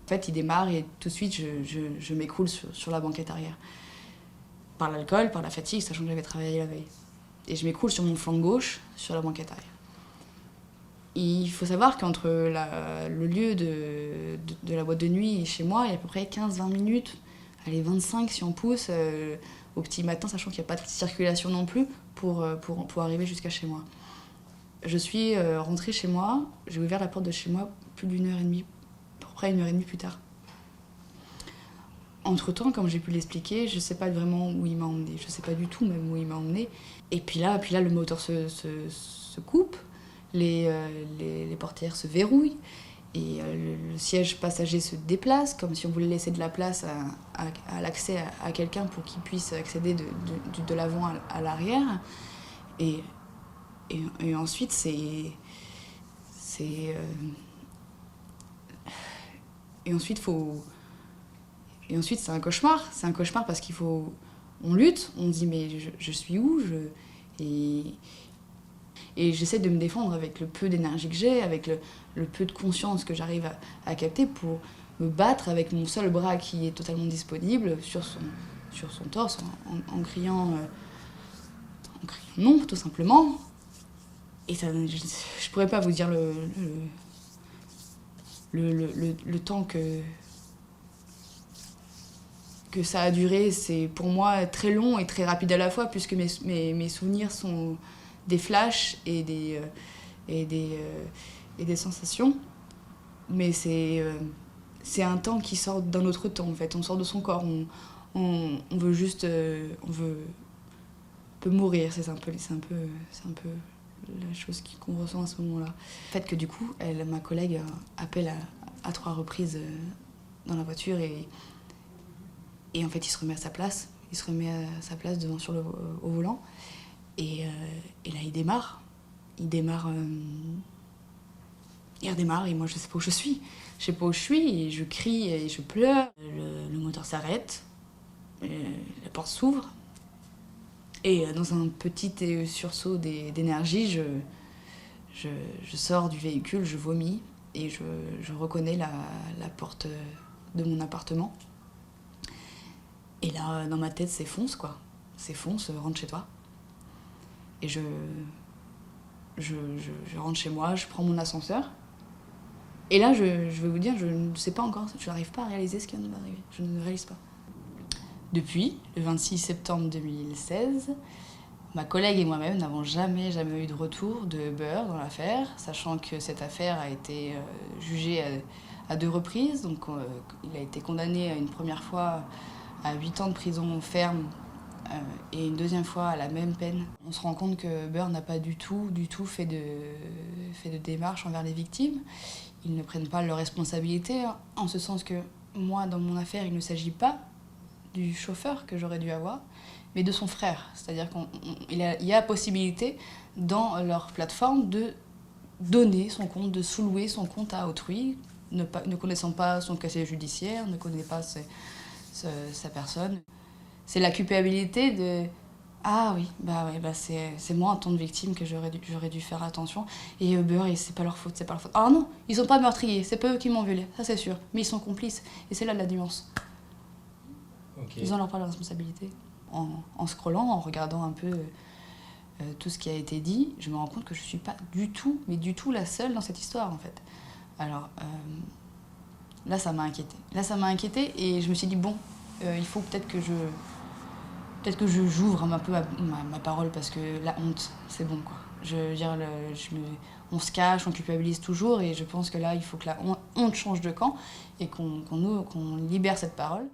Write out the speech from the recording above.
En fait, il démarre et tout de suite, je m'écroule sur la banquette arrière. Par l'alcool, par la fatigue, sachant que j'avais travaillé la veille. Et je m'écroule sur mon flanc gauche, sur la banquette arrière. Il faut savoir qu'entre le lieu de la boîte de nuit et chez moi, il y a à peu près 15-20 minutes, allez 25 si on pousse, au petit matin, sachant qu'il n'y a pas de circulation non plus, pour arriver jusqu'à chez moi. Je suis rentrée chez moi, j'ai ouvert la porte de chez moi plus d'une heure et demie, à peu près 1 heure et demie plus tard. Entre-temps, comme j'ai pu l'expliquer, je ne sais pas vraiment où il m'a emmené, je ne sais pas du tout même où il m'a emmené. Et puis là le moteur se coupe, les portières se verrouillent, et le siège passager se déplace, comme si on voulait laisser de la place à l'accès à quelqu'un pour qu'il puisse accéder de l'avant à l'arrière. Et ensuite, et ensuite, c'est un cauchemar. C'est un cauchemar parce qu'il faut... On lutte, on dit mais je suis où et j'essaie de me défendre avec le peu d'énergie que j'ai, avec le peu de conscience que j'arrive à capter pour me battre avec mon seul bras qui est totalement disponible sur son torse en criant non, tout simplement. Et ça, je pourrais pas vous dire le temps que ça a duré. C'est pour moi très long et très rapide à la fois, puisque mes souvenirs sont des flashs et des sensations. Mais c'est un temps qui sort d'un autre temps, en fait. On sort de son corps. On veut juste... on peut mourir. C'est un peu la chose qu'on ressent à ce moment-là. Le fait que du coup, ma collègue appelle à 3 reprises dans la voiture et en fait il se remet à sa place. Il se remet à sa place devant au volant et là il démarre. Il redémarre et moi je sais pas où je suis. Je sais pas où je suis et je crie et je pleure. Le moteur s'arrête, la porte s'ouvre. Et dans un petit sursaut d'énergie, je sors du véhicule, je vomis et je reconnais la porte de mon appartement. Et là, dans ma tête, c'est fonce, quoi. C'est fonce, rentre chez toi. Et je rentre chez moi, je prends mon ascenseur. Et là, je vais vous dire, je ne sais pas encore, je n'arrive pas à réaliser ce qui vient de m'arriver. Je ne réalise pas. Depuis le 26 septembre 2016, ma collègue et moi-même n'avons jamais eu de retour de Beurre dans l'affaire, sachant que cette affaire a été jugée à 2 reprises. Donc, il a été condamné une première fois à 8 ans de prison ferme et une deuxième fois à la même peine. On se rend compte que Beurre n'a pas du tout fait de démarche envers les victimes. Ils ne prennent pas leurs responsabilités, en ce sens que moi, dans mon affaire, il ne s'agit pas du chauffeur que j'aurais dû avoir, mais de son frère. C'est-à-dire qu'il y a possibilité, dans leur plateforme, de donner son compte, de sous-louer son compte à autrui, ne connaissant pas son casier judiciaire, ne connaissant pas sa personne. C'est la culpabilité de « Ah oui, c'est moi en tant que victime que j'aurais dû faire attention. Et Beurre, c'est pas leur faute, c'est pas leur faute. Ah non, ils sont pas meurtriers, c'est pas eux qui m'ont violée, ça c'est sûr. Mais ils sont complices. Et c'est là la nuance. Okay. Ils ont leur part de responsabilité. En scrollant, en regardant un peu tout ce qui a été dit, je me rends compte que je suis pas du tout la seule dans cette histoire, en fait. Alors, là, ça m'a inquiétée. Et je me suis dit, bon, il faut peut-être que j'ouvre un peu ma parole, parce que la honte, c'est bon, quoi. Je veux dire, on se cache, on culpabilise toujours, et je pense que là, il faut que la honte change de camp et qu'on libère cette parole.